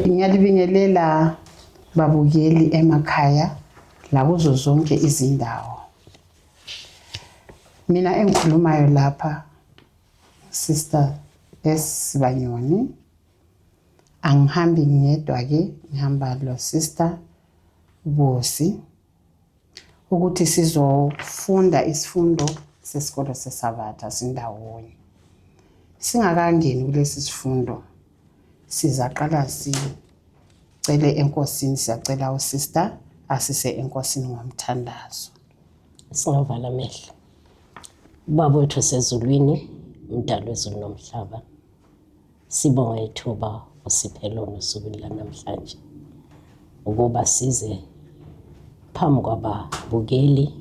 Ngiyalibingelela babukeli emakhaya la kuzo zonke izindawo. Mina engikhulumayo lapha Sister Sibanyoni, angihambi ngedwa ke, ngihamba lo Sister Busi ukuthi sizofunda isifundo sesikolo seSabatha sindawonye. Singakangeni kulesi sifundo sizaqala sicele enkosini, siyacela uSister asise enkosini ngomthandazo. Singavala amehlo. Baba wethu sezulwini, umdali wezulu nomhlaba, sibonga ithuba usiphe lona usuku lanamhlanje ukuba size phambi kwababukeli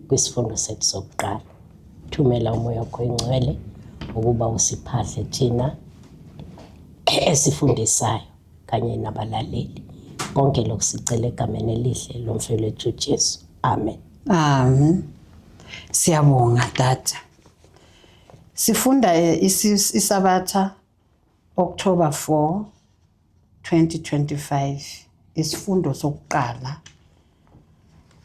kwisifundo sethu sokuqala. Thumela umoya wakho ingcwele ukuba usiphahle thina esifundisayo kanye nabalaleli. Konke lokhu sicela egameni elihle lomfelo wethu Jesu. Amen. Amen. Siyabonga Tata. Sifunda iSabatha October 4, 2025, isifundo sokuqala.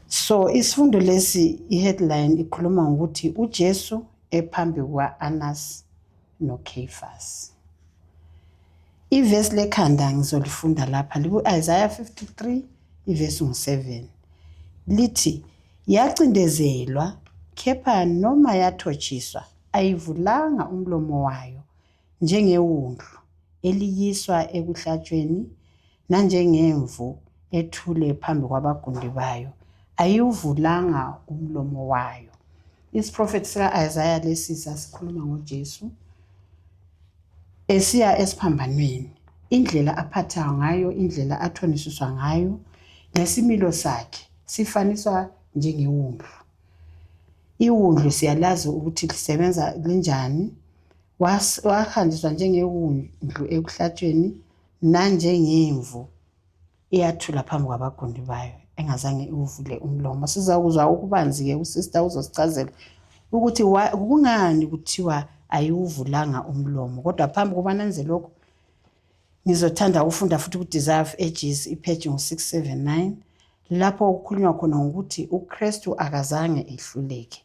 So isifundo lesi i-headline ikhuluma ukuthi uJesu ephambi kwa-Anas noKephas. Ivesi lekhanda ngizolifunda lapha liku-Isaiah 53 ivesi 7. Lithi, yacindezelwa kepha noma yathotshiswa ayivulanga umlomo wayo, njengewundlu eliyiswa ekuhlatshweni nanjengemvu ethule phambi kwabagundi bayo, ayiwuvulanga umlomo wayo. Isiprofethi sika-Isaiah lesi sasikhuluma ngoJesu esiya esiphambanweni, indlela aphatha ngayo, indlela athonisiswa ngayo, nesimilo sakhe sifaniswa njengewundlu. Iwundlu siyalazi ukuthi lisebenza linjani, wahanjiswa njengewundlu ekuhlatshweni nanjengemvu iyathula phambi kwabagundi bayo engazange iwuvule umlomo. Sizakuzwa ukubanzi-ke uSister uzosichazela ukuthi kungani kuthiwa ayiwuvulanga umlomo. Kodwa phambi kokuba nenze lokho, ngizothanda ukufunda futhi ku-Desire of Ages ipage 679 lapho kukhulunywa khona ukuthi uKristu akazange ehluleke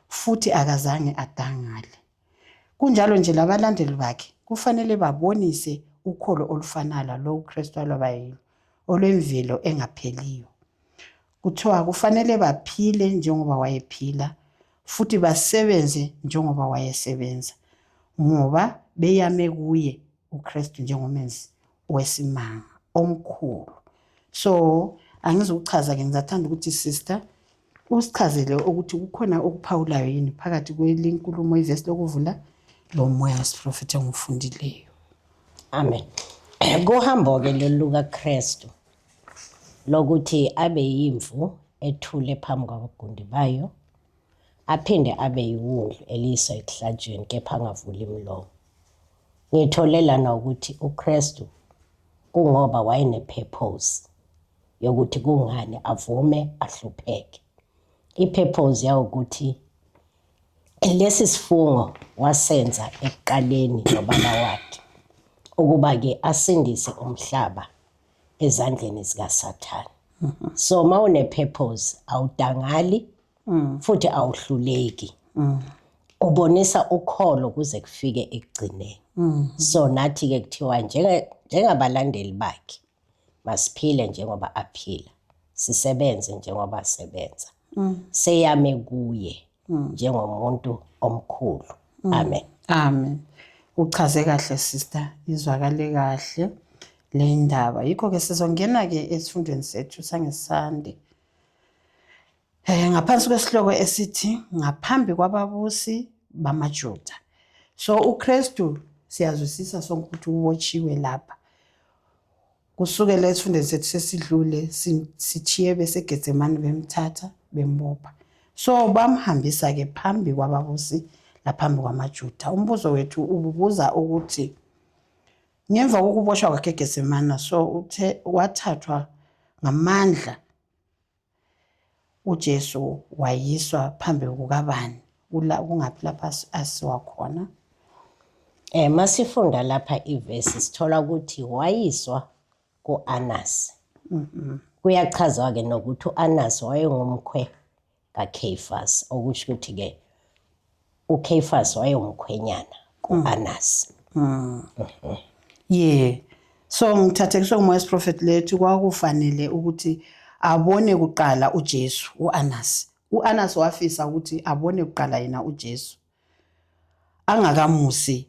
futhi akazange adangale. Kunjalo nje labalandeli bakhe kufanele babonise ukholo olufanayo lo uKristu alobayilo olwemvelo engapheliyo. Kuthiwa kufanele baphile njengoba wayephila futhi basebenze njengoba wayesebenza, ngoba beyame kuye uKristu njengomenzi wesimanga omkhulu. So angizukuchaza ke, ngizathanda ukuthi Sister usichazele ukuthi kukhona okuphawulayo yini phakathi kwelinkulumo ivesi lokuvula lo moya wesiprofethi engifundileyo. Amen. Kuhambo-ke lukaKristu lokuthi abe yimvu ethule phambi kwabagundi bayo, aphinde abe yiwundlu eliyiswa ekuhlatshweni kepha angavuli umlomo. Ngitholela na ukuthi uKristu kungoba wayene-purpose yokuthi kungani avume ahlupheke. I-purpose yawo ukuthi lesi sifungo wasenza ekuqaleni nobaba wakhe ukuba-ke asindise umhlaba ezandleni zikaSathane. So mawune-purpose awudangali futhi awuhluleki. Ubonisa ukholo kuze kufike ekugcineni. So nathi-ke kuthiwa njengabalandeli bakhe masiphile njengoba aphila, sisebenze njengoba asebenza, seyame kuye njengomuntu omkhulu. Amen. Amen. Uchaze kahle Sister, izwakale kahle le ndaba. Yikho-ke sizongena-ke esifundweni sethu sangeSunday. Ngaphansi kwesihloko esithi ngaphambi kwababusi bamaJuda. So uKristu siyazwisisa sonke ukuthi uwotshiwe lapha. Kusukela esifundweni sethu sesidlule sithiye beseGetsemane bemthatha bembopha. So bamhambisa-ke phambi kwababusi laphambi kwamaJuda. Umbuzo wethu ububuza ukuthi ngemva kokuboshwa kwakhe eGetsemane, so wathathwa ngamandla uJesu wayiswa phambi kukabani? Kungaphi lapha asiwa khona? Masifunda lapha ivesi sithola ukuthi wayiswa ku-Anasi. Kuyachazwa-ke nokuthi u-Anasi wayengumkhwe kaKhefasi, okusho ukuthi-ke uKhefasi wayengumkhwenyana ku-Anasi. So ngithathe kusho umoya wesiprofeti lethu kwakufanele ukuthi abone kuqala uJesu u-Anasi. U-Anasi wafisa ukuthi abone kuqala yena uJesu angakamusi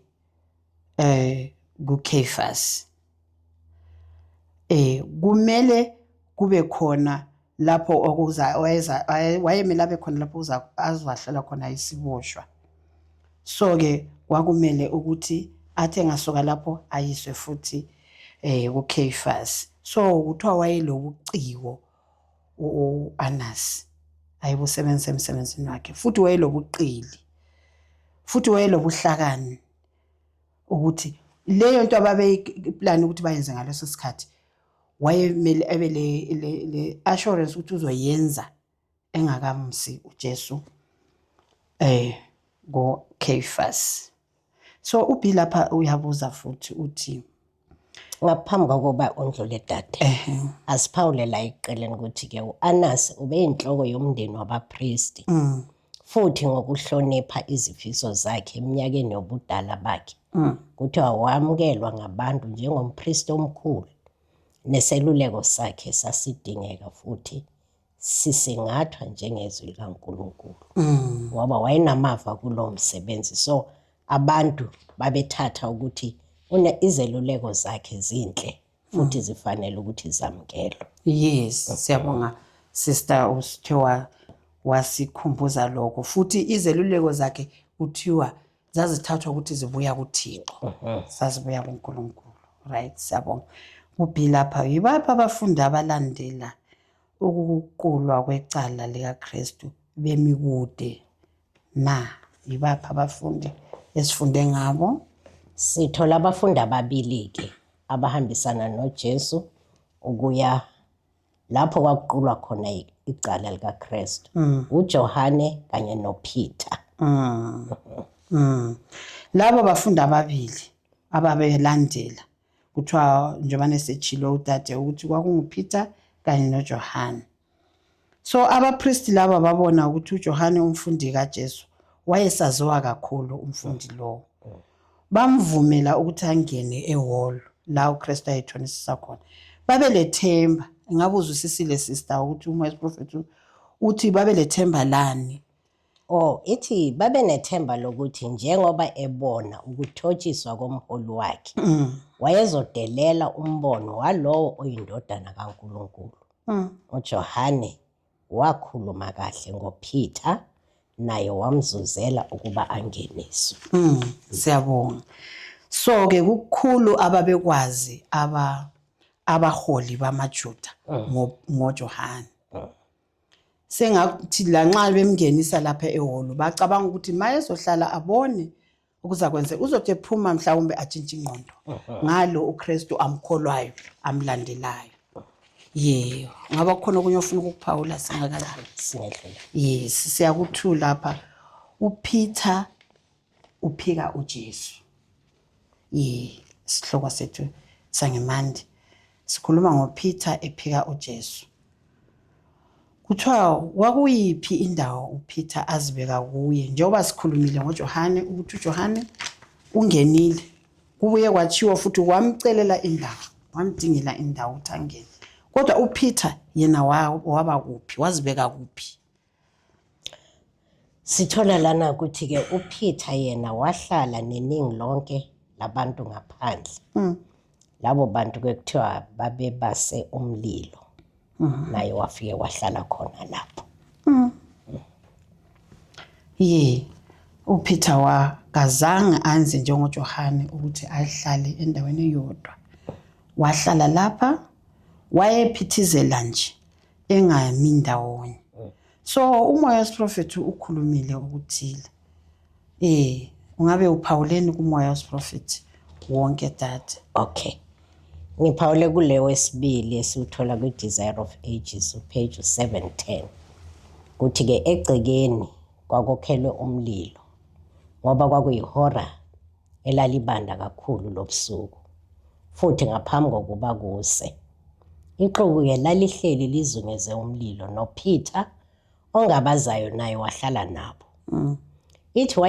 kuKhefasi. Kumele kube khona lapho okuza wayemele abe khona lapho azwahlela khona isiboshwa. So ke kwakumele ukuthi athe ngasuka lapho ayiswe futhi kuKhefasi. So kuthiwa wayelobuciko u-Anasi ayebusebenzisa emsebenzini wakhe, futhi wayelobuqili, futhi wayelobuhlakani ukuthi leyo nto ababeyiplan ukuthi bayenze ngaleso sikhathi wayemele abe le assurance ukuthi uzoyenza engakamsi uJesu kuKhefasi. So ubi lapha uyabuza futhi uthi Ngaphambi kokuba undlule dade, asiphawule la eqeleni ukuthi-ke u-Anasi ubeyinhloko yomndeni wabapristi, futhi ngokuhlonipha izifiso zakhe eminyakeni yobudala bakhe, kuthiwa wamukelwa ngabantu njengompristi omkhulu, neseluleko sakhe sasidingeka futhi sisingathwa njengezwi likaNkulunkulu, ngoba wayenamava kulo msebenzi. So abantu babethatha ukuthi izeluleko zakhe zinhle futhi zifanele ukuthi zamukelwe. Yes, siyabonga sister uSithiwa wasikhumbuza lokho, futhi izeluleko zakhe kuthiwa zazithathwa ukuthi zibuya kuThixo, zazibuya kuNkulunkulu. Right, siyabonga. Ubi lapha yibapha abafundi abalandela ukuqulwa kwecala likaKristu bemikude na? Yibapha abafundi esifunde ngabo? Sithola abafundi ababili-ke abahambisana noJesu ukuya lapho kwakuqulwa khona icala likaKristu, uJohane kanye noPeter. Labo bafundi ababili ababelandela kuthiwa njengoba nesechilo udade ukuthi kwakunguPeter kanye noJohane. So abapristi laba babona ukuthi uJohane umfundi kaJesu wayesaziwa kakhulu umfundi lo. Bamvumela ukuthi angene ehall la uKristu ayethonisisa khona. Babelethemba, ngabuza usisile sister ukuthi umoya wesiprofeti uthi babelethemba lani? Ithi babe nethemba lokuthi njengoba ebona ukuthotshiswa komholi wakhe, wayezodelela umbono walowo oyindodana kaNkulunkulu. uJohane wakhuluma kahle ngoPeter, naye wamzuzela ukuba angeniswe. Siyabonga. So ke kukhulu ababekwazi abaholi bamaJuda ngoJohane. Sengathi lanxa bemngenisa lapha eholo bacabanga ukuthi maye ezohlala abone ukuzakwenza uzothi ephuma mhlawumbe atshintshe ingqondo ngalo uKristu amkholwayo amlandelayo. Ngaba khona okunye ofuna ukukuphawula singakadluli? Singedlula. Yes, siyakuthula lapha. uPeter uphika uJesu. Isihloko sethu sangemandi sikhuluma ngoPeter ephika uJesu. Kuthiwa wakuyiphi indawo uPeter azibeka kuye, njengoba sikhulumile ngoJohane ukuthi uJohane ungenile, kubuye kwachiwa futhi wamcelela indawo, wamdingela indawo ukuthi angene. Kodwa uPeter yena waba kuphi, wazibeka kuphi? Sithola lana ukuthi-ke uPeter yena wahlala neningi lonke labantu ngaphandle. Labo bantu kuthiwa babebase umlilo, naye wafike wahlala khona lapho. uPeter wakazange anze njengoJohane ukuthi ahlale endaweni eyodwa. Wahlala lapha, wayephithizela nje engami ndawonye. So umoya wesiprofeti ukhulumile ukuthile. Ungabe uphawuleni kumoya wesiprofeti wonke dade? Okay. Ngiphawule kule wesibili esiwuthola kwiDesire of Ages page 710. Kuthi-ke egcekeni kwakokhelwe umlilo ngoba kwakuyihora elalibanda kakhulu lobusuku, futhi ngaphambi kokuba kuse Ixuku-ke lalihleli lizungeze umlilo noPeter ongabazayo naye wahlala nabo. Ithi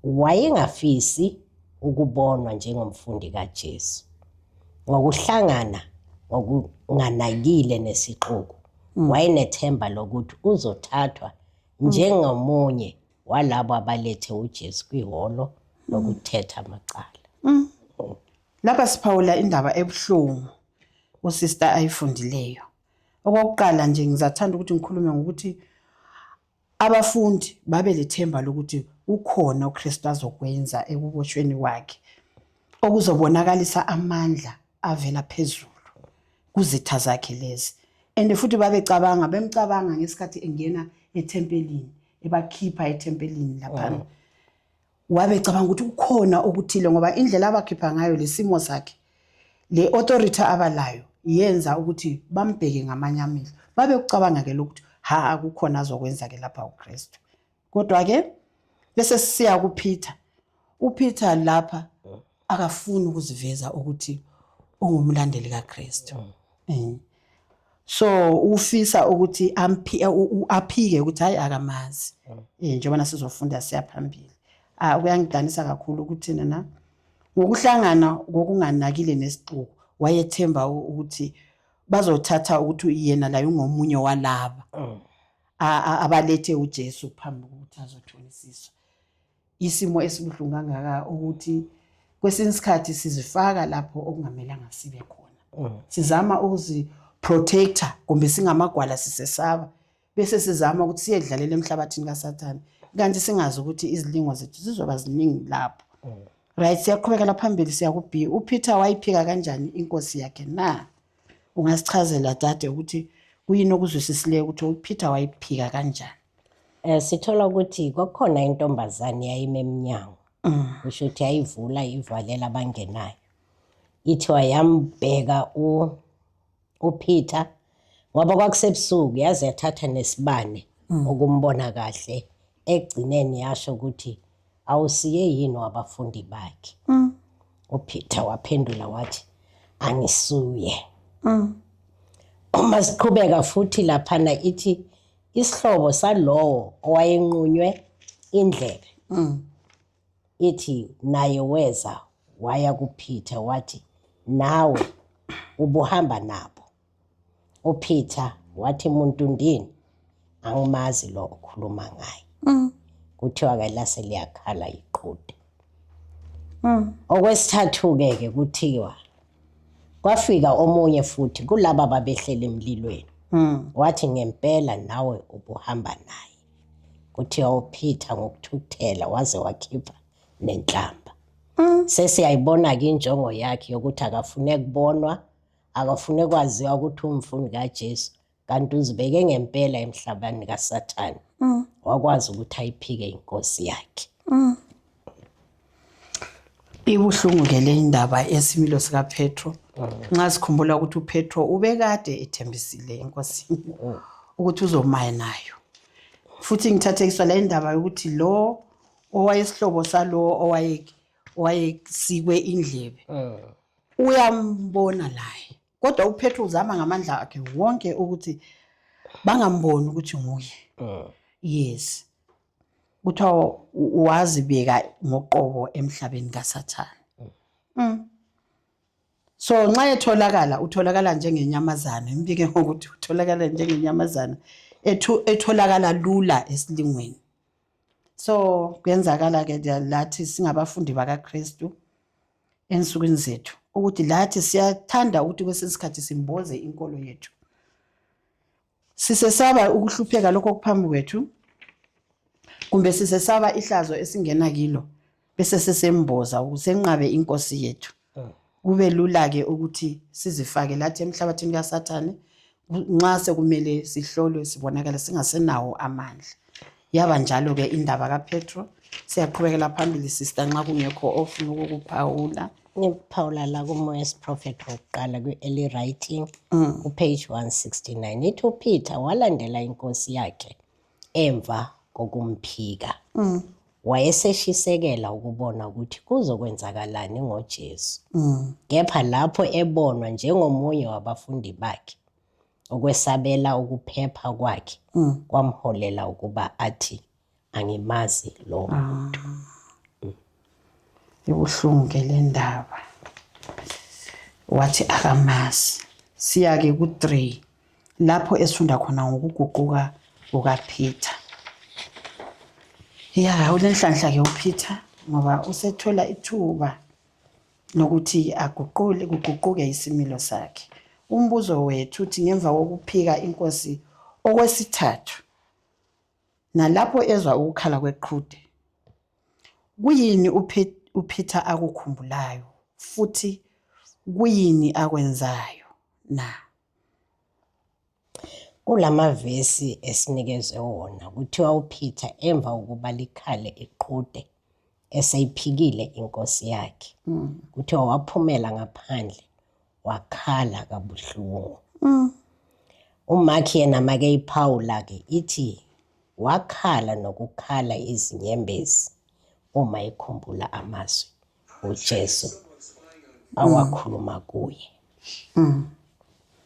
wayengafisi ukubonwa njengomfundi kaJesu ngokuhlangana ngokunganakile nesixuku. Wayenethemba lokuthi uzothathwa njengomunye walabo abalethe uJesu kwihholo lokuthetha amacala. Lapha siphawula indaba ebuhlungu usister ayifundileyo. Okokuqala nje ngizathanda ukuthi ngikhulume ngokuthi abafundi babe lethemba lokuthi ukhona uKristu azokwenza ekuboshweni wakhe okuzobonakalisa amandla avela phezulu kuzitha zakhe lezi. And futhi bemcabanga ngesikhathi engena ethempelini ebakhipha ethempelini lapha. Wabecabanga ukuthi ukhona okuthile ngoba indlela abakhipha ngayo lesimo sakhe le authority abalayo yenza ukuthi bambheke ngamanye amehlo. Babekucabanga ke ukuthi akukhona azokwenza ke lapha uKristu. Kodwa ke bese sisiya kuPeter. uPeter lapha akafuni ukuziveza ukuthi ungumlandeli kaKristu. So ufisa ukuthi aphike ukuthi hayi akamazi. Njengoba sizofunda siya phambili. Kuyangidanisa kakhulu ukuthi nina ngokuhlangana ngokunganakile nesixuku wayethemba ukuthi bazothatha ukuthi yena la ungomunye walaba abalethe uJesu phambi kokuthi azothonisiswa. Isimo esibuhlungu kangaka ukuthi kwesinye isikhathi sizifaka lapho okungamelanga sibe khona. Sizama ukuziprotector kumbe singamagwala sisesaba bese sizama ukuthi siyedlalela emhlabathini kaSathane kanti singazi ukuthi izilingo zethu zizoba ziningi lapho. Right, siyaqhubeka phambili siya kuB. uPeter wayiphika kanjani inkosi yakhe na? Ungasichazela dade ukuthi kuyini okuzwisisileyo ukuthi uPeter wayiphika kanjani? Sithola ukuthi kwakhona intombazane yayime eminyango. Kusho ukuthi yayivula ivalela abangenayo. Ithi wayambheka uPeter ngoba kwakusebusuku yaze yathatha nesibane ukumbona kahle. Egcineni yasho ukuthi awusiye yini wabafundi bakhe. uPeter waphendula wathi angisuye. Uma siqhubeka futhi laphana ithi isihlobo salowo owayenqunywe indlebe. Ithi naye weza waya kuPeter wathi nawe ubuhamba nabo. uPeter wathi muntu ndini angimazi lo okhuluma ngaye. Kuthiwa ke lase liyakhala iqhude. Okwesithathu-ke kuthiwa kwafika omunye futhi kulaba babehlele emlilweni. Wathi ngempela nawe ubuhamba naye. Kuthiwa uPeter ngokuthukuthela waze wakhipha nenhlamba. Sesiyayibona-ke injongo yakhe yokuthi akafune kubonwa, akafune kwaziwa ukuthi umfundi kaJesu kanti uzibeke ngempela emhlabani kaSathane. Wakwazi ukuthi ayiphike inkosi yakhe. Ibuhlungu ke le ndaba esimilo sika Petro. Nxa sikhumbula ukuthi uPetro ubekade ethembisile enkosini ukuthi uzomaya nayo. Futhi ngithathekiswa le ndaba yokuthi lo owayesihlobo salo owayesikwe indlebe uyambona laye. Kodwa uPetro uzama ngamandla akhe wonke ukuthi bangamboni ukuthi nguye. Yes. Kuthiwa wazibeka ngoqobo emhlabeni kaSathane. So nxa utholakala njengenyamazana, imbike ngokuthi utholakala njengenyamazana etholakala lula esilingweni. So kuyenzakala ke lathi singabafundi bakaKristu ensukwini zethu ukuthi lathi siyathanda ukuthi kwesinsikhathi simboze inkolo yethu. Sisesaba ukuhlupheka lokho kuphambi kwethu kumbe sisesaba ihlazo esingena kilo bese sesemboza ukusenqabe inkosi yethu. Kube lula ke ukuthi sizifake lathi emhlabathini kaSathane nxa sekumele sihlolwe sibonakala singasenawo amandla. Yaba njalo ke indaba kaPetro. Siyaqhubekela phambili sister nxa kungekho ofuna ukukuphawula. Ngiphawula la kuMoses prophet wokuqala kwi-early writing page 169. Ithi uPeter walandela inkosi yakhe emva kokumphika. wayeseshisekela ukubona ukuthi kuzokwenzakalani ngoJesu. Kepha lapho ebonwa njengomunye wabafundi bakhe, ukwesabela ukuphepha kwakhe kwamholela ukuba athi angimazi lo muntu. Ibuhlungu ke le ndaba. Wathi akamazi. Siya-ke ku-3 lapho esifunda khona ngokuguquka kukaPeter. Ya, ulenhlanhla ke uPeter ngoba usethola ithuba nokuthi kuguquke isimilo sakhe. Umbuzo wethu uthi ngemva kokuphika inkosi okwesithathu nalapho ezwa ukukhala kweqhude, kuyini uPeter akukhumbulayo futhi kuyini akwenzayo na? Kulamavesi esinikezwe wona kuthiwa uPeter emva ukuba likhale iqhude eseyiphikile inkosi yakhe, kuthiwa waphumela ngaphandle wakhala kabuhlungu. uMark yena make iphawula ke ithi wakhala nokukhala izinyembezi uma ikhumbula amazwi uJesu awakhuluma kuye.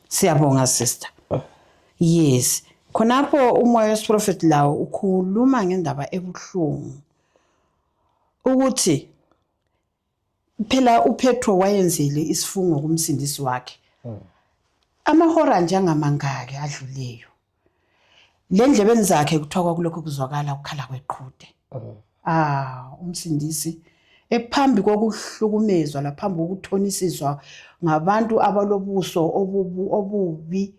Siyabonga sister. Yes, khonapho umoya wesiprofeti lawo ukhuluma ngendaba ebuhlungu ukuthi phela uPetro wayenzile isifungo kumsindisi wakhe. Amahora nje angamangaki adluleyo. Le ndlebeni zakhe kuthiwa kwakulokho kuzwakala ukukhala kweqhude. Umsindisi ephambi kokuhlukumezwa laphambi kokuthonisiswa ngabantu abalobuso obubi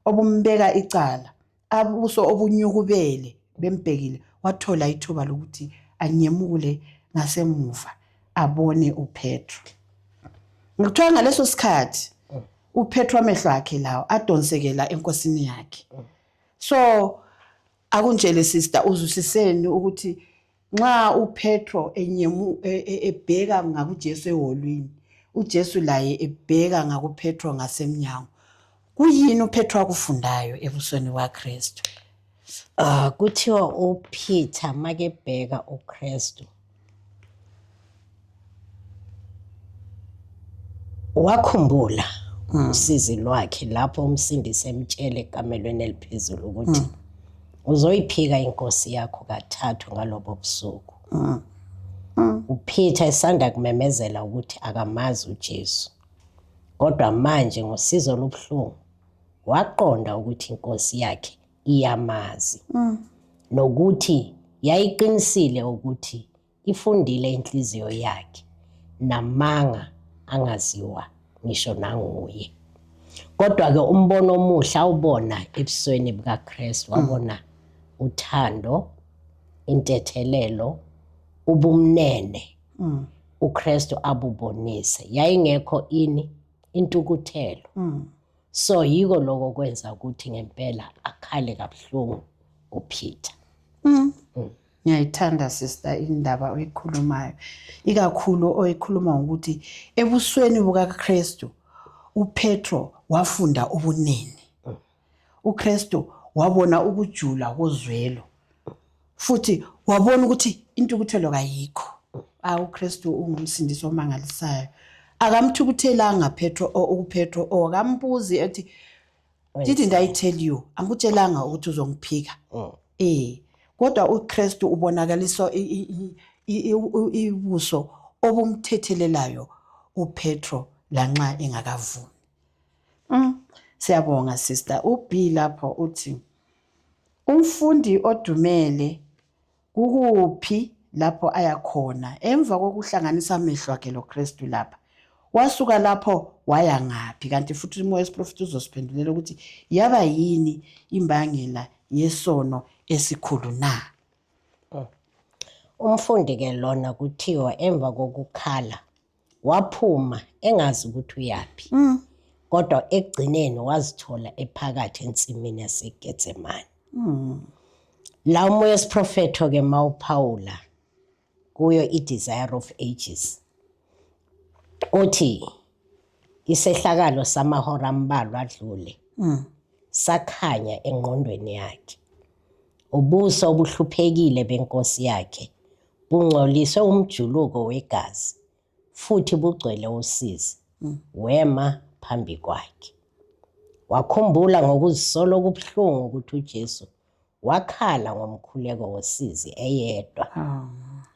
obumbeka icala, abuso obunyukubele bembhekile, wathola ithuba lokuthi anyemukule ngasemuva abone uPetro. Ngikuthiwa ngaleso sikhathi uPetro amehlo akhe lawo adonsekela enkosini yakhe. So akunjele sister uzusiseni ukuthi nxa uPetro ebheka ngakuJesu eholweni, uJesu laye ebheka ngakuPetro ngasemnyango, kuyini uPetro akufundayo ebusweni waKristu? Kuthiwa uPeter makebheka uKristu wakhumbula usizi lwakhe lapho umsindisi emtshele ekamelweni eliphezulu ukuthi uzoyiphika inkosi yakho kathathu ngalobo busuku. uPeter esanda kumemezela ukuthi akamazi uJesu, kodwa manje ngosizo lobuhlungu waqonda ukuthi inkosi yakhe iyamazi nokuthi yayiqinisile ukuthi ifundile inhliziyo yakhe namanga angaziwa ngisho nanguye. Kodwa ke umbono omuhle awubona ebusweni bukaKristu, wabona uthando, intethelelo, ubumnene uKristu abubonise, yayingekho intukuthelo. So yiko lokho kwenza ukuthi ngempela akhale kabuhlungu uPeter. Ngiyayithanda sister indaba oyikhulumayo, ikakhulu oyikhuluma ukuthi ebusweni bukaKristu uPetro wafunda ubunene. uKristu wabona ukujula kozwelo futhi wabona ukuthi intukuthelo kayikho. uKristu ungumsindisi omangalisayo. Akamthukuthelanga uPetro akambuzi ethi didn't I tell you, angikutshelanga ukuthi uzongiphika? Kodwa uKristu ubonakalisa ibuso obumthethelelayo uPetro lanxa engakavumi. Siyabonga sister. uB lapho uthi umfundi odumele kukuphi lapho ayakhona emva kokuhlanganisa amehlo akhe loKristu lapha, wasuka lapho waya ngaphi? Kanti futhi umoya wesiprofeti uzosiphendulela ukuthi yaba yini imbangela yesono esikhulu na? Umfundi ke lona kuthiwa emva kokukhala waphuma engazi ukuthi uyaphi, kodwa ekugcineni wazithola ephakathi ensimini yaseGetsemane. La umoya wesiprofeto ke mawuphawula kuyo iDesire of Ages uthi isehlakalo samahora ambalwa adlule sakhanya engqondweni yakhe, ubuso obuhluphekile benkosi yakhe bungcoliswe umjuluko wegazi futhi bugcwele usizi, wema phambi kwakhe. Wakhumbula ngokuzisola okubuhlungu ukuthi uJesu wakhala ngomkhuleko wosizi eyedwa.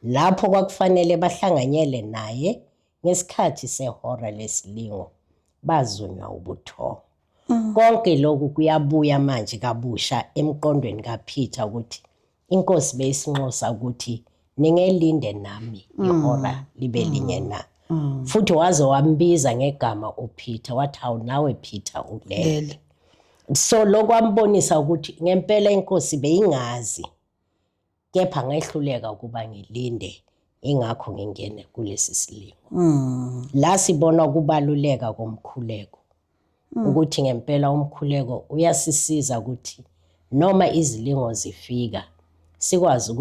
Lapho kwakufanele bahlanganyele naye ngesikhathi sehora lesilingo, bazunywa ubuthongo. Konke lokhu kuyabuya manje kabusha emqondweni kaPeter ukuthi inkosi beyisinxusa ukuthi ningelinde nami ihora libe linye na. Futhi waze wambiza ngegama uPeter wathi hawu nawe Peter ulele. So lokwambonisa ukuthi ngempela inkosi beyingazi, kepha ngehluleka ukuba ngilinde, ingakho ngingene kulesi silingo. La sibona ukubaluleka komkhuleko, ukuthi ngempela umkhuleko uyasisiza ukuthi noma izilingo zifika sikwazi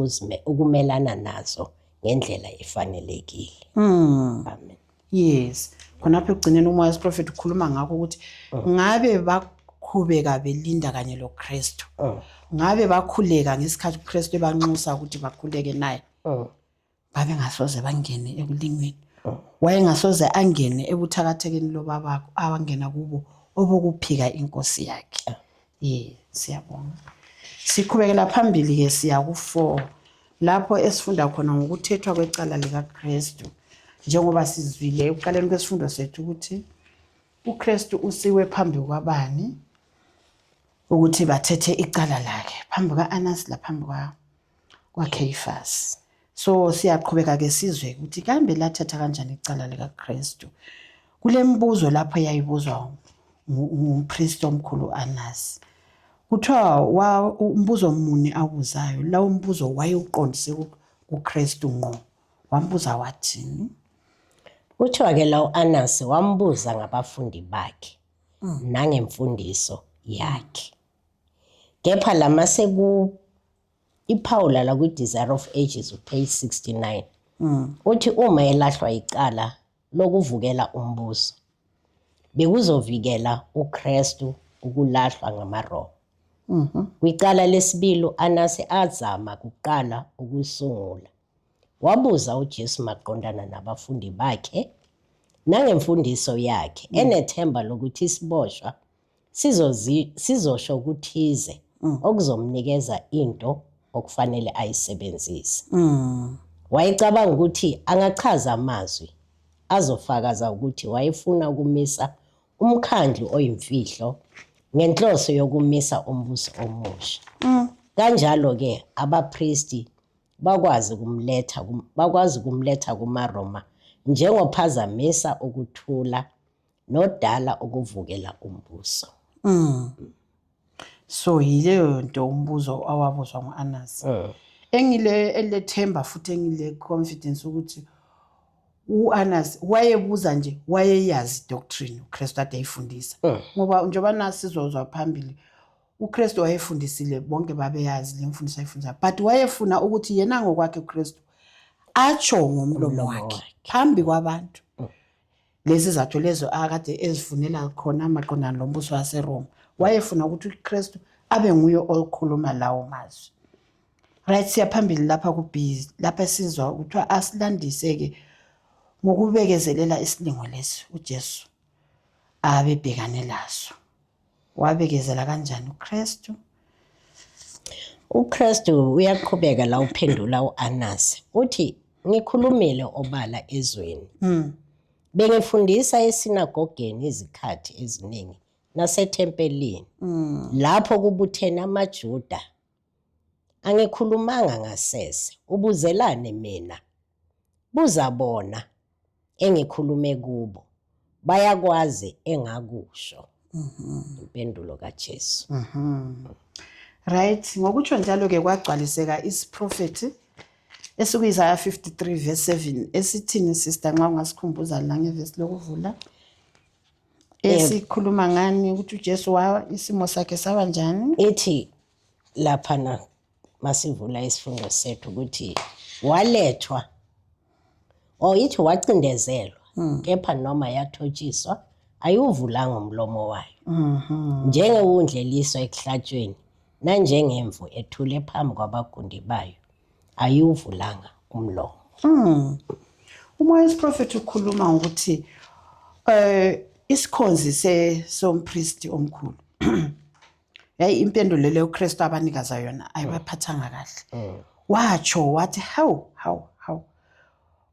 ukumelana nazo ngendlela efanelekile. Amen. Yes. Khonapho ekugcineni umoya wesiprofeti ukhuluma ngakho ukuthi ngabe bakhubeka belinda kanye loKristu. Ngabe bakhuleka ngesikhathi uKristu ebanxusa ukuthi bakhuleke naye. Babe ngasoze bangene ekulingweni. Wayengasoze angene ebuthakathekeni lobabakho abangena kubo obokuphika inkosi yakhe. Siyabonga. Siqhubekela phambili ke siya ku4 lapho esifunda khona ngokuthethwa kwecala likaKristu. Njengoba sizwile ekuqaleni kwesifundo sethu ukuthi uKristu usiwe phambi kwabani ukuthi bathethe icala lakhe, phambi kaAnnas la phambi kwaKhayifasi. So siyaqhubeka ke sizwe ukuthi kambe lathatha kanjani icala likaKristu. Kule mbuzo lapho yayibuzwa umpriest omkhulu Annas. Kuthiwa umbuzo muni awubuzayo, lawo mbuzo wayeuqondise kuKristu ngqo. Wambuza wathini? Kuthiwa ke lawo Annas wambuza ngabafundi bakhe nangemfundiso yakhe. Kepha lamase iPaula la ku-Desire of Ages page 69 uthi uma elahlwa icala lokuvukela umbuso bekuzovikela uKristu ukulahlwa ngamaRoma. Kwicala lesibili Annas azama kuqala ukusungula. Wabuza uJesu maqondana nabafundi bakhe nangemfundiso yakhe enethemba lokuthi isiboshwa sizosho ukuthize okuzomnikeza into okufanele ayisebenzise. Wayecabanga ukuthi angachaza amazwi azofakaza ukuthi wayefuna ukumisa umkhandlu oyimfihlo ngenhloso yokumisa umbuso omusha. Kanjalo ke abapristi bakwazi kumletha kumaRoma njengophazamisa ukuthula nodala ukuvukela umbuso. So yileyo nto umbuzo awabuzwa nguAnnas. Engile elethemba futhi engile confidence ukuthi uAnnas wayebuza nje, wayeyazi doctrine uKristu ade ayifundisa. Ngoba njengoba nasizozwa phambili uKristu wayefundisile bonke babeyazi lemfundiso ayifundisa, but wayefuna ukuthi yena ngokwakhe uKristu atsho ngomlomo wakhe phambi kwabantu lezi zathu lezo akade ezifunela khona maqondana lombuso waseRoma. Wayefuna ukuthi uKristu abe nguye okhuluma lawo mazwi. Right, siyaphambili lapha kubhizi lapha sizwa ukuthi asilandise ke ngokubekezelela isilingo lesi uJesu abebhekane laso. Wabekezela kanjani uKristu? uKristu uyaqhubeka la uphendula uAnnas uthi ngikhulumile obala ezweni. Bengifundisa esinagogeni izikhathi eziningi nasethempelini lapho kubuthene amaJuda. Angikhulumanga ngasese, ubuzelane mina. Buzabona engikhulume kubo, bayakwazi engakusho. Impendulo kaJesu. Right, ngokutsho njalo ke kwagcwaliseka isiprofeti esikuIsaiah 53 verse 7 esithini sister nxa ungasikhumbuza la ngevesi lokuvula esikhuluma ngani ukuthi uJesu isimo sakhe saba njani? Ithi laphana masivula isifundo sethu ukuthi walethwa ithi wacindezelwa kepha noma yathotshiswa ayuvulanga umlomo wayo. Njengewundleliswa ekuhlatshweni nanjengemvu ethule phambi kwabagundi bayo ayuvulanga umlomo. Umoya wesiprofethi ukhuluma ukuthi isikhonzi sompristi omkhulu yayi impendulo le uKristu abanikaza yona ayibaphathanga kahle. Watsho wathi how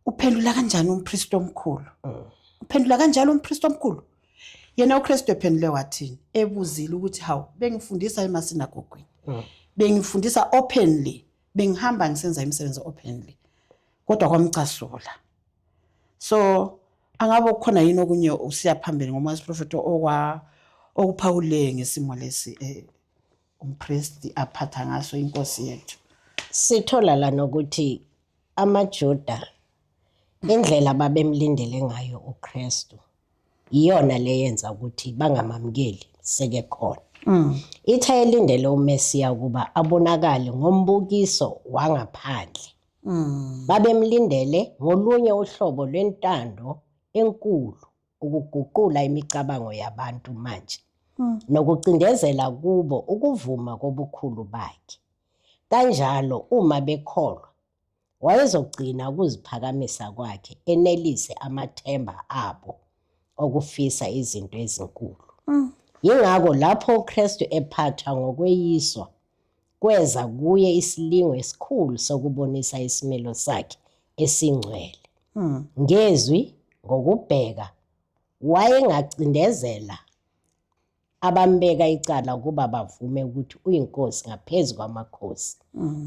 uphendula kanjani umpristi omkhulu? Uphendula kanjalo umpristi omkhulu? Yena uKristu ephendule wathini? Ebuzile ukuthi bengifundisa emasinagogweni. Bengifundisa openly, bengihamba ngisenza imisebenzi openly. Kodwa kwamcasula. So angabe kukhona yini okunye usiya phambili ngomoya wesiprofethi okuphawule ngesimo lesi umpristi aphatha ngaso inkosi yethu. Sithola la nokuthi amaJuda indlela babemlindele ngayo uKristu iyona leyenza ukuthi bangamamukeli seke khona. Ithi ayelindele uMesiya kuba abonakale ngombukiso wangaphandle. Babemlindele ngolunye uhlobo lwentando enkulu ukuguqula imicabango yabantu manje nokucindezela kubo ukuvuma kobukhulu bakhe. Kanjalo uma bekholwa wayezogcina ukuziphakamisa kwakhe enelise amathemba abo okufisa izinto ezinkulu. Yingakho lapho uKristu ephatha ngokweyiswa kweza kuye isilingo esikhulu sokubonisa isimilo sakhe esingcwele. Ngezwi ngokubheka wayengacindezela abambeka icala kuba bavume ukuthi uyinkosi ngaphezu kwamakhosi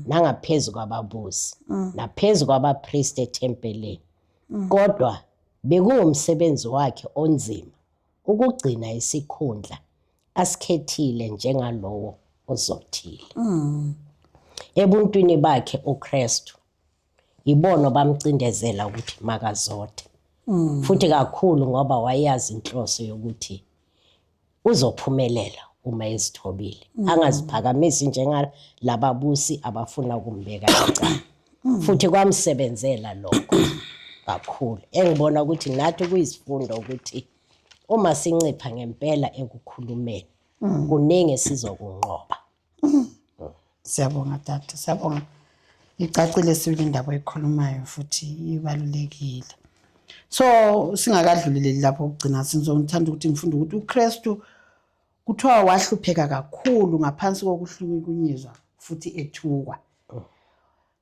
nangaphezu kwababusi naphezu kwabapristi ethempelini. Kodwa bekuwumsebenzi wakhe onzima ukugcina isikhundla asikhethile njengalowo ozothile. Ebuntwini bakhe uKristu ibona bamcindezela ukuthi makazothe. Futhi kakhulu ngoba wayazi inhloso yokuthi uzophumelela uma ezithobile. Angaziphakamisi njengalababusi abafuna ukumbeka icala. Futhi kwamsebenzela lokho kakhulu. Engibona ukuthi nathi kuyisifundo ukuthi uma sincipha ngempela ekukhulumeni kuningi sizokunqoba. Siyabonga tata, siyabonga. Icacile sibili indaba oyikhulumayo futhi ibalulekile. So singakadluleli lapho ukugcina sizongithanda ukuthi ngifunde ukuthi uKristu kuthiwa wahlupheka kakhulu ngaphansi kokuhlukunyezwa futhi ethukwa.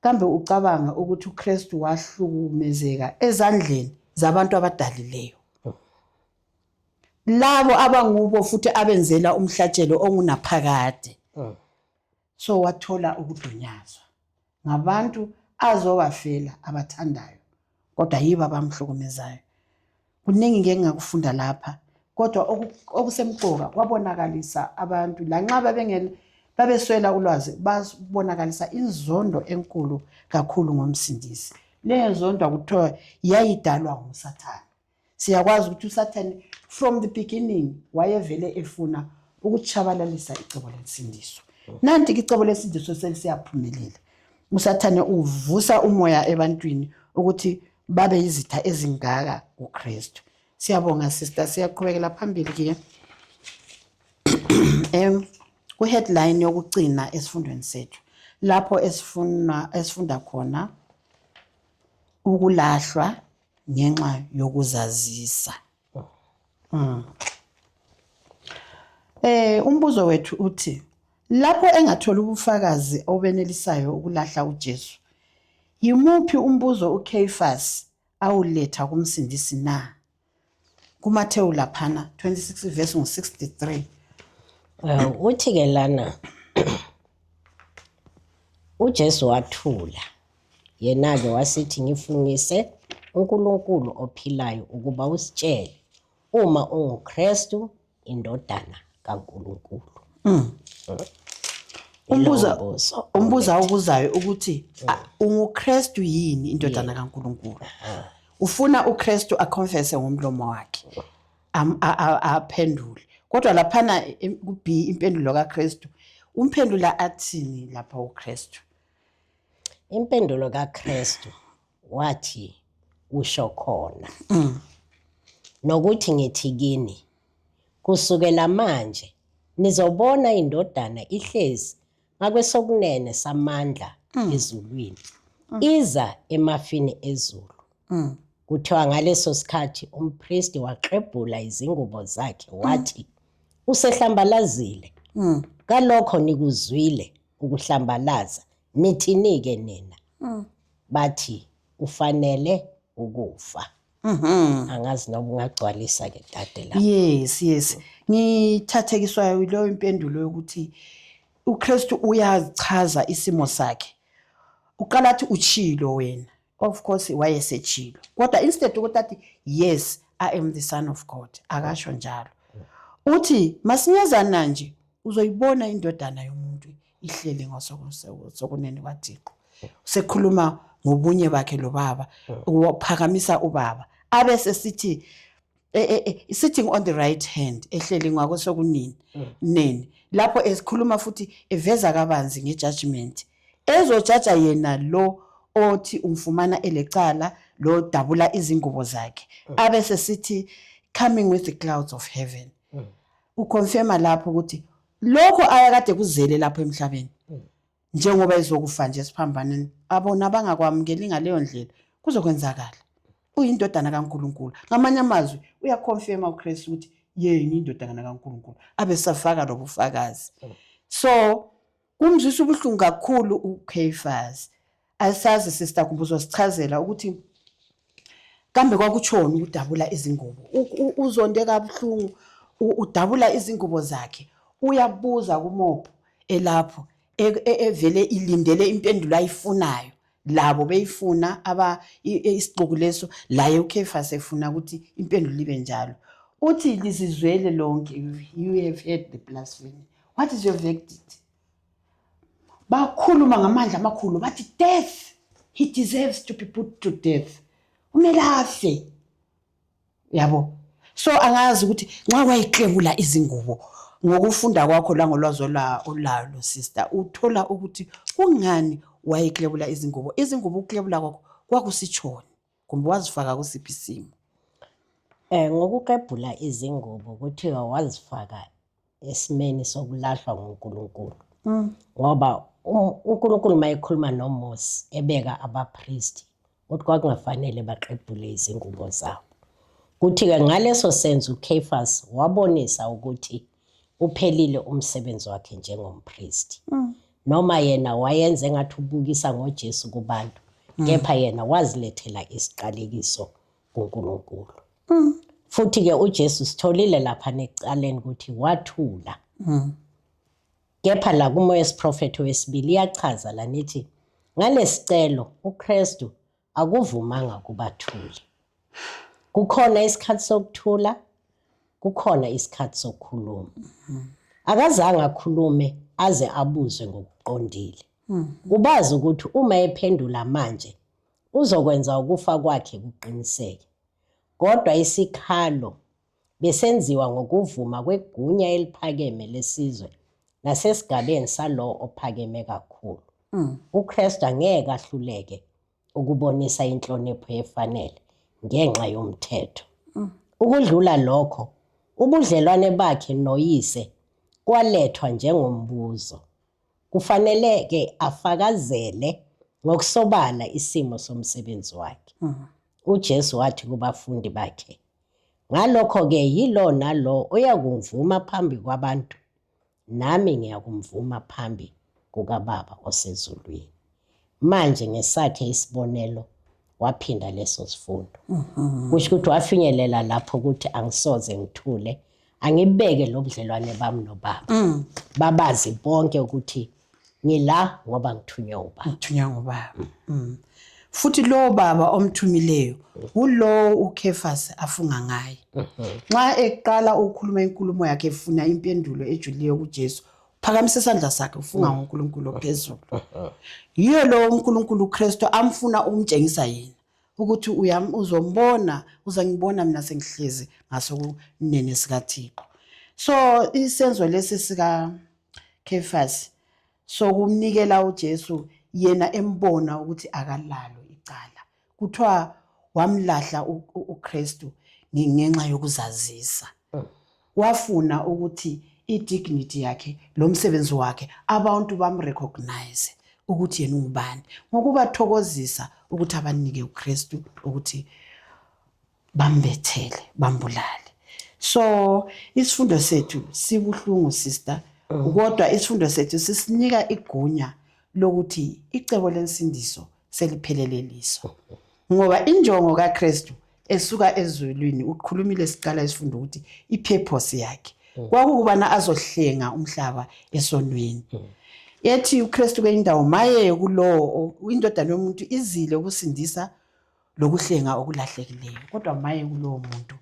Kambe ucabanga ukuthi uKristu wahlukumezeka ezandleni zabantu abadalileyo, labo abangubo futhi abenzela umhlatshelo ongunaphakade. So wathola ukudunyazwa ngabantu azobafela abathandayo, kodwa yibo abamhlukumezayo. Kuningi ngeke ngakufunda lapha, kodwa okusemqoka kwabonakalisa abantu lanxa babeswela ulwazi babonakalisa inzondo enkulu kakhulu ngomsindisi. Le nzondo akuthiwa yayidalwa nguSathane. Siyakwazi ukuthi uSathane from the beginning wayevele efuna ukuchabalalisa icebo lensindiso. Nanti icebo lensindiso selisiyaphumelela. uSathane uvusa umoya ebantwini ukuthi babe izitha ezingaka kuKristu. Siyabonga sister, siyaqhubekela phambili ke ku headline yokugcina esifundweni sethu lapho esifunda khona ukulahlwa ngenxa yokuzazisa. Umbuzo wethu uthi lapho engathola ubufakazi obenelisayo ukulahla uJesu, yimuphi umbuzo uCaiphas awuletha kumsindisi na? kuMathewu laphana 26 verse 63. Uthi ke lana uJesu wathula, yena-ke wasithi ngifungise uNkulunkulu ophilayo ukuba usitshele uma unguKristu indodana kaNkulunkulu. Umbuza ubuzayo ukuthi unguKristu yini indodana kaNkulunkulu? Ufuna uKristu aconfesse ngomlomo wakhe aphendule. Kodwa laphana kuB impendulo kaKristu umphendula athini lapha uKristu? Impendulo kaKristu wathi usho khona nokuthi ngithi kini kusukela manje nizobona indodana ihlezi ngakwesokunene samandla ezulwini iza emafini ezulu. Kuthiwa ngaleso sikhathi umpristi waqebhula izingubo zakhe wathi usehlambalazile. Kalokho nikuzwile ukuhlambalaza nithini-ke nina? Bathi ufanele ukufa. Angazi noma ungagcwalisa-ke dade la. Yes. Ngithathekiswa yileyo impendulo yokuthi uKristu uyachaza isimo sakhe. Uqala athi uchilo wena. Of course wayesechilo. Kodwa instead ukuthi athi yes, I am the son of God. Akasho njalo. Uthi masinyazana nje uzoyibona indodana yomuntu ihleli ngosokunene kwaThixo. Sekhuluma ngobunye bakhe lo baba, uphakamisa ubaba. Abese sithi sitting on the right hand ehleli ngakwesokunene nene. Lapho esikhuluma futhi eveza kabanzi ngejudgment. Ezojaja yena lo othi umfumana elecala lo dabula izingubo zakhe. Abese sithi coming with the clouds of heaven. Ukonfirma lapho ukuthi lokho ayakade kuzele lapho emhlabeni. Njengoba izokufa nje siphambaneni abona bangakwamukeli ngaleyo ndlela kuzokwenzakala. Uyindodana kaNkulunkulu. Ngamanye amazwi uyakonfirma uKristu ukuthi yena indodana kaNkulunkulu. Abesafaka lobufakazi. So kumzwisa ubuhlungu kakhulu uCaiphas. Asazi sister Kumbuzo sichazela ukuthi kambe kwakutshona ukudabula izingubo. Uzonde kabuhlungu udabula izingubo zakhe. Uyabuza kuMopho elapho evele ilindele impendulo ayifunayo. Labo beyifuna isixuku leso laye uCaiphas efuna ukuthi impendulo ibe njalo. Uthi lisizwele lonke, you have heard the blasphemy. What is your verdict? Bakhuluma ngamandla amakhulu bathi death, he deserves to be put to death. Umele afe. Yabo. So angazi ukuthi nxa wayiklebula izingubo ngokufunda kwakho la ngolwazo olalo sister uthola ukuthi kungani wayiklebula izingubo. Izingubo uklebula kwakho kwakusitshona kumbe wazifaka kusiphi isimo? Ngokuklebula izingubo kuthiwa wazifaka esimeni sokulahlwa nguNkulunkulu. Ngoba uNkulunkulu mayekhuluma noMose ebeka abapristi ukuthi kwakungafanele baqebule izingubo zabo. Kuthi-ke ngaleso senzo uCaiphas wabonisa ukuthi uphelile umsebenzi wakhe njengompristi. Noma yena wayenze ngathi ubukisa ngoJesu kubantu, kepha yena wazilethela isiqalekiso kuNkulunkulu. Futhi-ke uJesu sitholile lapha necaleni ukuthi wathula. Kepha la kuMoya wesiprofethi wesibili iyachaza la nithi ngalesicelo uKristu akuvumanga kubathuli. Kukhona isikhathi sokuthula, kukhona isikhathi sokukhuluma. Akazange akhulume aze abuzwe ngokuqondile. Ubazi ukuthi uma ephendula manje uzokwenza ukufa kwakhe kuqiniseke. Kodwa isikhalo besenziwa ngokuvuma kwegunya eliphakeme lesizwe nasesigabeni salo ophakeme kakhulu. uKristu angeke ahluleke ukubonisa inhlonipho efanele ngenxa yomthetho. Ukudlula lokho, ubudlelwane bakhe noyise kwalethwa njengombuzo. Kufanele ke afakazele ngokusobala isimo somsebenzi wakhe. uJesu wathi kubafundi bakhe, ngalokho ke yilo nalo uyakuvuma phambi kwabantu, nami ngiyakumvuma phambi kukaBaba osezulwini. Manje ngesakhe isibonelo waphinda leso sifundo. Kusho ukuthi wafinyelela lapho ukuthi angisoze ngithule, angibeke lobudlelwane bami noBaba. Babazi bonke ukuthi ngila ngoba ngithunywe uBaba. Ngithunywa nguBaba. Futhi lo baba omthumileyo ulo uCaiphas afunga ngaye. Nxa eqala ukukhuluma inkulumo yakhe efuna impendulo ejuliyo kuJesu, phakamisa isandla sakhe ufunga ngoNkulunkulu ophezulu. Yiyo lo uNkulunkulu uKristu amfuna umtshengisa yena ukuthi uzombona, uzangibona mina sengihlezi ngasokunene sikaThixo. So isenzo lesi sika Caiphas sokumnikela uJesu yena embona ukuthi akalalo icala. Kuthiwa wamlahla uKristu ngenxa yokuzazisa. Wafuna ukuthi idignity yakhe lo msebenzi wakhe abantu bamrecognize ukuthi yena ungubani, ngokubathokozisa ukuthi abanike uKristu ukuthi bambethele bambulale. So isifundo sethu sibuhlungu sister, kodwa isifundo sethu sisinika igunya lokuthi icebo lensindiso selipheleleliso, ngoba injongo kaKristu esuka ezulwini, ukhulumile siqala isifundo ukuthi ipurpose yakhe kwakukubana azohlenga umhlaba esonweni. Yethi uKristu kweyindawo maye kulowo indodana yomuntu izile ukusindisa lokuhlenga okulahlekileyo, kodwa maye kulowo muntu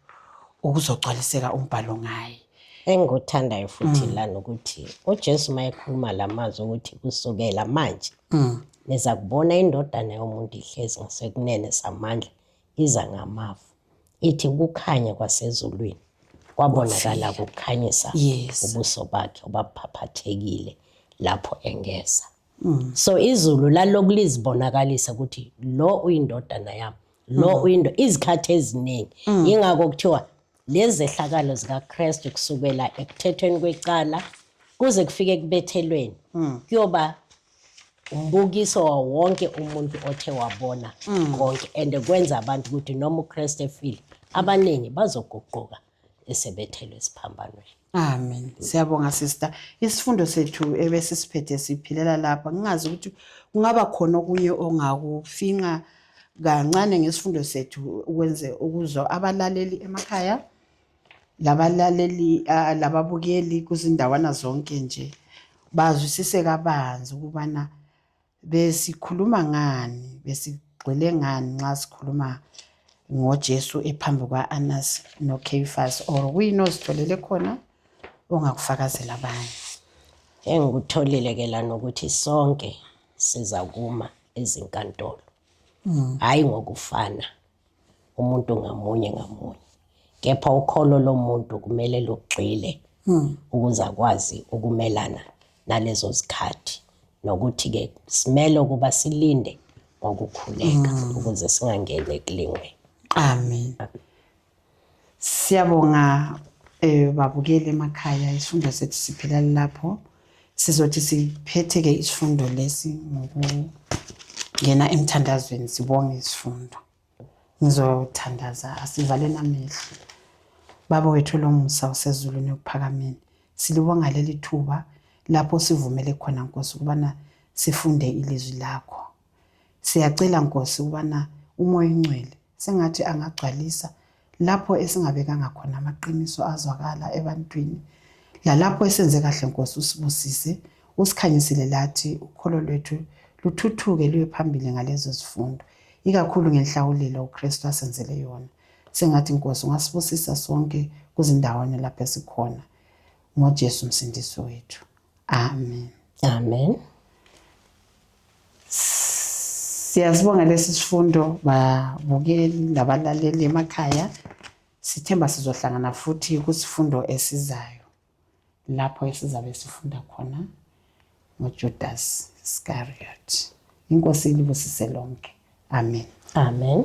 ukuzogcwaliseka umbhalo ngaye. Engikuthandayo futhi lana ukuthi uJesu mayekhuluma lamazwi ukuthi kusukela manje niza kubona indodana yomuntu ihlezi ngasekunene samandla iza ngamafu, ithi kukhanya kwasezulwini kwabonakala kukhanyisa ubuso bakhe obaphaphathekile lapho engeza. So izulu laloku lizibonakalisa ukuthi lo uyindodana yami, lo izikhathi eziningi. Ingakho kuthiwa lezi zehlakalo zikaKristu kusukela ekuthethweni kwecala kuze kufike ekubethelweni kuyoba umbukiso wonke umuntu othe wabona konke, and kwenza abantu ukuthi noma uKristu efile abaningi bazoguquka esebethelwe esiphambanweni. Amen. Siyabonga sister. Isifundo sethu ebesisiphethe siphilela lapha. Ngingazi ukuthi kungaba khona okunye ongakufinqa kancane ngesifundo sethu ukwenze ukuzwa abalaleli emakhaya, labalaleli lababukeli kuzindawana zonke nje bazwisise kabanzi ukubana besikhuluma ngani, besigxile ngani nxa sikhuluma ngoJesu ephambi kwa-Anas noKhefasi, or kuyinozitholele khona ongakufakazela abanye. Engikutholile ke lana ukuthi sonke siza kuma ezinkantolo, hayi ngokufana umuntu ngamunye ngamunye, kepha ukholo lomuntu kumele lugxile ukuze akwazi ukumelana nalezo zikhathi, nokuthi-ke simele ukuba silinde ngokukhuleka ukuze singangeni ekulingweni. Amen. Siyabonga babukeli emakhaya, isifundo sethu siphela lapho. Sizothi siphethe-ke isifundo lesi ngokungena emthandazweni sibonge isifundo. Ngizothandaza, asivaleni amehlo. Baba wethu lomusa usezulwini ukuphakameni, silibonga leli thuba lapho sivumele khona Nkosi ukubana sifunde ilizwi lakho. Siyacela Nkosi ukubana umoya ingcwele sengathi angagcwalisa lapho esingabekanga khona amaqiniso azwakala ebantwini, lalapho esenze kahle Nkosi usibusise, usikhanyisile lathi ukholo lwethu luthuthuke luye phambili ngalezo zifundo, ikakhulu ngenhlawulelo uKristu asenzele yona. Sengathi Nkosi ungasibusisa sonke kuzindawana lapho esikhona, ngoJesu msindisi wethu. Amen. Amen. Siyasibonga lesi sifundo babukeli labalaleli emakhaya. Sithemba sizohlangana futhi kusifundo esizayo lapho esizabe sifunda khona ngoJudas Iscariot. Inkosi ilibusise lonke. Amen. Amen.